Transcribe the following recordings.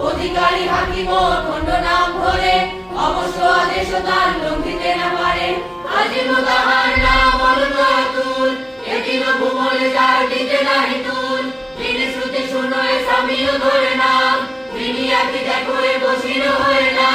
অধিকারী হাকিম খণ্ড নাম ধরে অবশ্য আদেশ দান লঙ্ঘিতে না পারে আজিম তাহার নাম অনন্ততুল এদিন ভূমলে যার দিতে নাহি তুল তিনি শ্রুতি শুনয়ে স্বামীও ধরে নাম তিনি একই দেখো এ বসির হয়ে না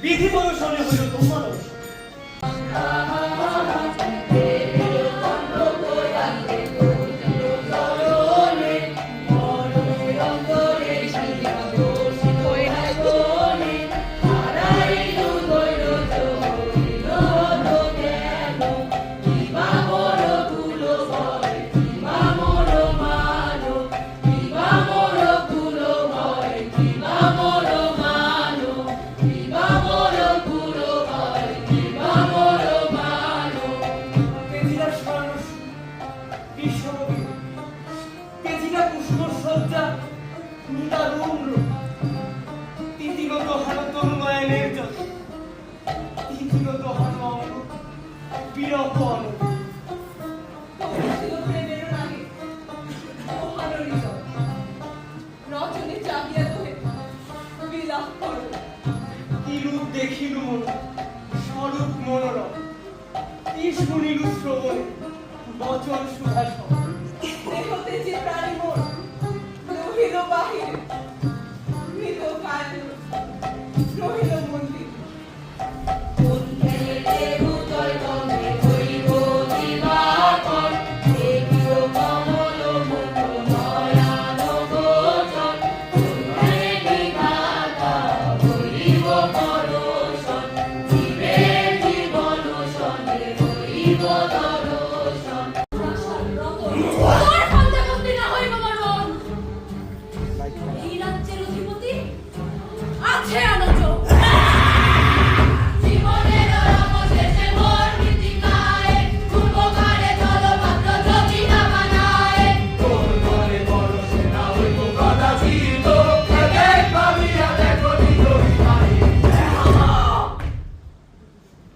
বিধি প্রদর্শনে হইল তোমার দেখিলু স্বরূপ মনোরম শুনিলু শ্রবণে বচন সুধাসন